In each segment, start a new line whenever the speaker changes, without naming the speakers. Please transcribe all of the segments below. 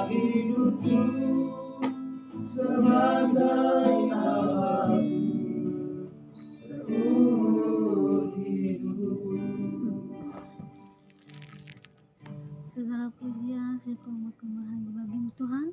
hidupku sebagai aku seumur hidupku.
Segala pujian, segala kemurahan bagi Tuhan.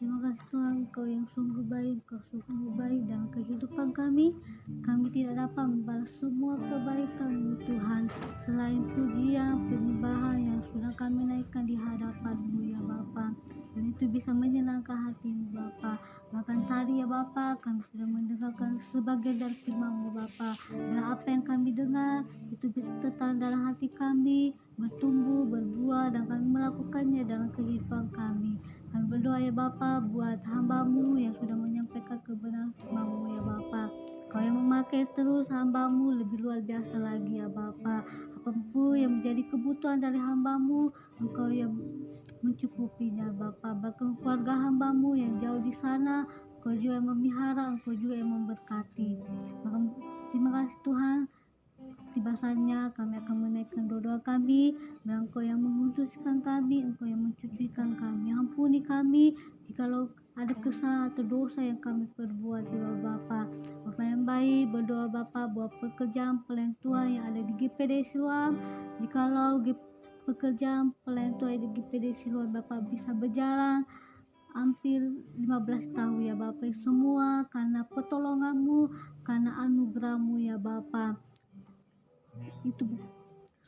Terima kasih Tuhan, Engkau yang sungguh baik, Engkau sungguh baik dalam kehidupan kami. Kami tidak dapat membalas semua kebaikan Tuhan selain pujian, penyembahan yang sudah kami naikkan di hadapan-Mu ya Bapa. Dan itu bisa menyenangkan hati-Mu Bapa. Bahkan tadi ya Bapa, kami sudah mendengarkan sebagian dari firman-Mu Bapa. Dan apa yang kami dengar itu bisa tertanam dalam hati kami, bertumbuh, berbuah, dan kami melakukannya dalam kehidupan kami. Kami berdoa ya Bapa buat hamba-Mu yang sudah menyampaikan kebenaran firman-Mu ya Bapa. Kau yang memakai terus hamba-Mu lebih luar biasa lagi ya Bapa. Apapun yang menjadi kebutuhan dari hamba-Mu, Engkau yang mencukupinya Bapa. Bahkan keluarga hamba-Mu yang jauh di sana, Engkau juga yang memelihara, Engkau juga yang memberkati. Bahkan terima kasih Tuhan. Tibasanya kami akan menaikkan doa kami, dan Engkau yang mengkhususkan kami, Engkau yang mencucikan kami. Ampuni kami jikalau ada kesalahan atau dosa yang kami perbuat ya Bapa. Bapa yang baik, berdoa Bapa buat pekerjaan pelayan Tuhan yang ada di GPD Siloam. Jikalau pekerjaan pelayan Tuhan di GPD Siloam Bapa bisa berjalan hampir 15 tahun ya Bapa, semua karena pertolongan-Mu, karena anugerah-Mu ya Bapa. Itu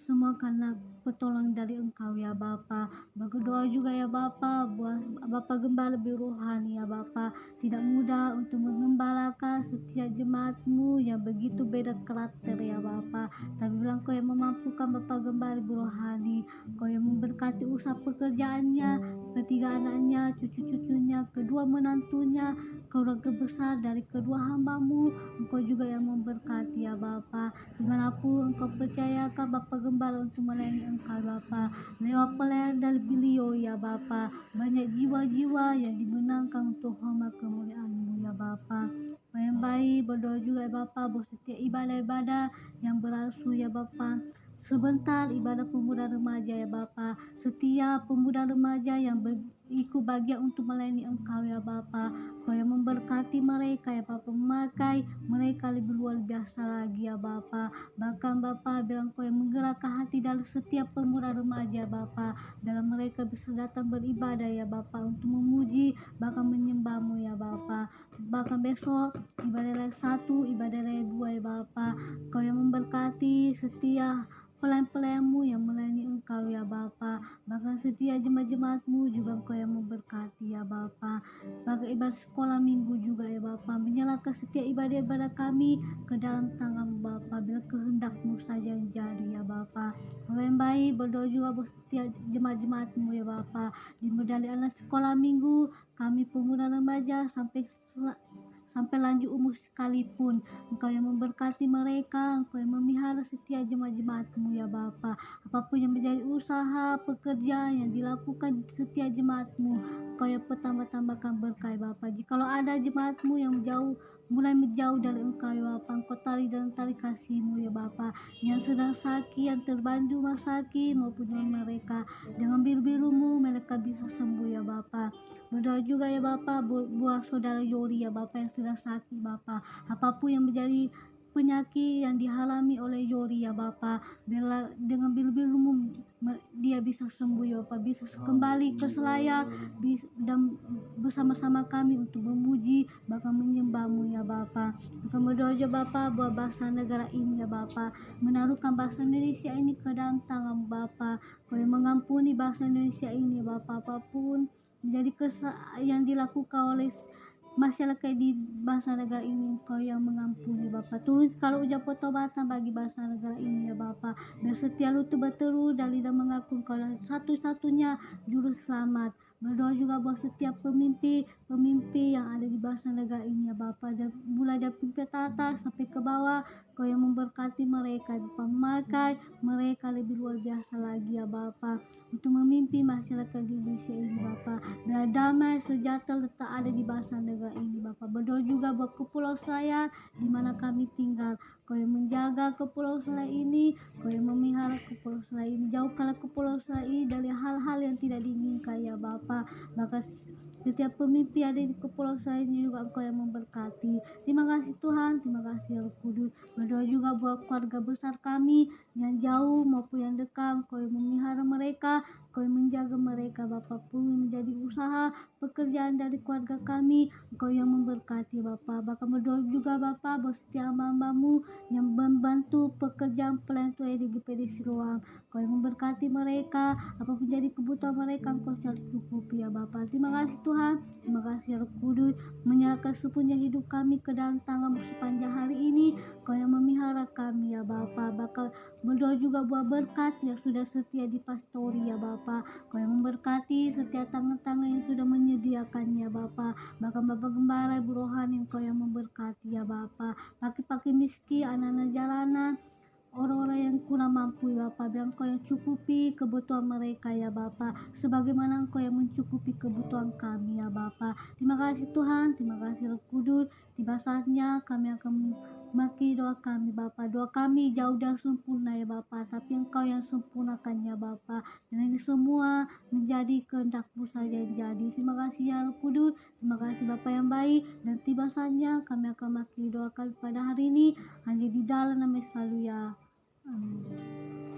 semua karena pertolongan dari Engkau ya Bapa. Berdoa juga ya Bapa buat Bapa Gembala lebih rohani ya Bapa. Tidak mudah untuk mengembalakan setiap jemaat-Mu yang begitu beda karakter ya Bapa. Tapi bilang Kau yang memampukan Bapa Gembala lebih rohani. Kau yang memberkati usaha pekerjaannya, ketiga anaknya, cucu-cucunya, kedua menantunya, keluarga besar dari kedua hamba-Mu. Engkau juga yang memberkati ya Bapa. Dimanapun Engkau percayakan Bapa Gembala untuk melayani Engkau Bapa, lewat pelayan dari beliau ya Bapa, banyak jiwa-jiwa yang dimenangkan untuk hormat kemuliaan-Mu ya Bapa. Yang baik, berdoa juga ya Bapa buat setiap ibadah-ibadah yang berlangsung ya Bapa. Sebentar ibadah pemuda remaja ya Bapa, setiap pemuda remaja yang ikut bagian untuk melayani Engkau ya Bapa. Kau yang memberkati mereka ya Bapa, memakai mereka lebih luar biasa lagi ya Bapa. Bahkan Bapa bilang Kau yang menggerakkan hati dalam setiap pemuda remaja Bapa, dalam mereka bisa datang beribadah ya Bapa, untuk memuji bahkan menyembah-Mu ya Bapa. Bahkan besok ibadah raya 1, ibadah raya 2 ya Bapa. Kau yang memberkati setiap pelayan-pelayan-Mu yang melayani Engkau ya Bapa. Bahkan setiap jemaat-jemaat-Mu juga Engkau yang memberkati ya Bapa. Bahkan ibadah sekolah minggu juga ya Bapa. Menyerahkan setiap ibadah-ibadah kami ke dalam tangan Bapa, bila kehendak-Mu saja yang jadi ya Bapa. Bapa yang baik, berdoa juga buat setiap jemaat-jemaat-Mu ya Bapa. Di medali anak sekolah minggu, kami pemuda remaja sampai lanjut umur sekalipun, Engkau yang memberkati mereka, Engkau yang memelihara setiap jemaat-jemaat-Mu ya Bapa. Apapun yang menjadi usaha, pekerjaan yang dilakukan setiap jemaat-Mu, Engkau yang pertambah-tambahkan berkah ya Bapa. Jikalau ada jemaat-Mu yang mulai menjauh dari Engkau ya Bapa, Engkau tarik dalam tali kasih-Mu ya Bapa. Yang sedang sakit, yang terbantu rumah sakit maupun mereka, dengan biru-biru-Mu mereka bisa sembuh ya Bapa. Berdoa juga ya Bapa buat saudara Yori ya Bapa yang sedang sakit Bapa. Apapun yang menjadi penyakit yang dialami oleh Yori ya Bapa, bila dengan biru-biru-Mu dia bisa sembuh ya Bapa, bisa kembali ke selaya dan bersama-sama kami untuk memuji bahkan menyembah-Mu ya Bapa. Kami berdoa ya Bapa buat bangsa negara ini ya Bapa, menaruhkan bangsa Indonesia ini ke dalam tangan Bapa. Kau yang mengampuni bangsa Indonesia ini ya Bapa, apapun menjadi yang dilakukan oleh masyarakat di bangsa negara ini, Kau yang mengampuni Bapa. Tulis kalau ucap pertobatan bagi bangsa negara ini ya Bapa, dan setia lutut berteru dan lidah mengaku Kau satu-satunya juru selamat. Berdoa juga buat setiap pemimpin yang ada di bangsa negara ini ya Bapa, dan mulai dari pimpinan atas sampai ke bawah, Kau yang memberkati mereka, memakai mereka lebih luar biasa lagi ya Bapa, untuk memimpin masyarakat di Indonesia ini Bapa. damai sejahtera letak ada di bangsa negara ini Bapa. Berdoa juga buat Kepulauan Selayar di mana kami tinggal. Kau yang menjaga Kepulauan Selayar ini, Kau yang memelihara Kepulauan Selayar ini. Jauhkanlah Kepulauan Selayar ini dari hal-hal yang tidak diinginkan ya Bapa. Maka setiap pemimpin ada di Kepulauan Selayar ini juga Engkau yang memberkati. Terima kasih Tuhan, terima kasih Roh Kudus. Berdoa juga buat keluarga besar kami yang jauh maupun yang dekat. Kau yang memelihara mereka, Kau yang menjaga mereka Bapa. Pun menjadi usaha pekerjaan dari keluarga kami, Engkau yang memberkati Bapa. Bahkan berdoa juga Bapa buat setiap hamba-Mu yang membantu pekerjaan pelayan Tuhan di GPD Siloam. Kau yang memberkati mereka, apapun jadi kebutuhan mereka Engkau selalu cukupi ya Bapa. Terima kasih Tuhan, terima kasih Roh Kudus, menyerahkan sepenuhnya hidup kami ke dalam tangan-Mu sepanjang hari ini. Kau yang memelihara kami ya Bapa. Bakal berdoa juga buat berkat yang sudah setia di pastori ya Bapa. Kau yang memberkati setiap tangan-tangan yang sudah menyediakannya Bapa. Bahkan Bapak Gembala Ibu Rohani Kau yang memberkati ya Bapa. Paki-paki miskin, anak-anak jalanan, orang-orang yang kurang mampu ya Bapa, biar Engkau yang cukupi kebutuhan mereka ya Bapa, sebagaimana Engkau yang mencukupi kebutuhan kami ya Bapa. Terima kasih Tuhan, terima kasih Roh Kudus. Tiba saatnya kami akan memakai doa kami Bapa. Doa kami jauh dan sempurna ya Bapa, tapi Engkau yang sempurnakannya Bapa. Dan ini semua menjadi kehendak-Mu saja yang jadi. Terima kasih ya Roh Kudus, terima kasih Bapa yang baik. Dan tiba saatnya kami akan memakai doa kami pada hari ini hanya di dalam nama Yesus ya. Amin.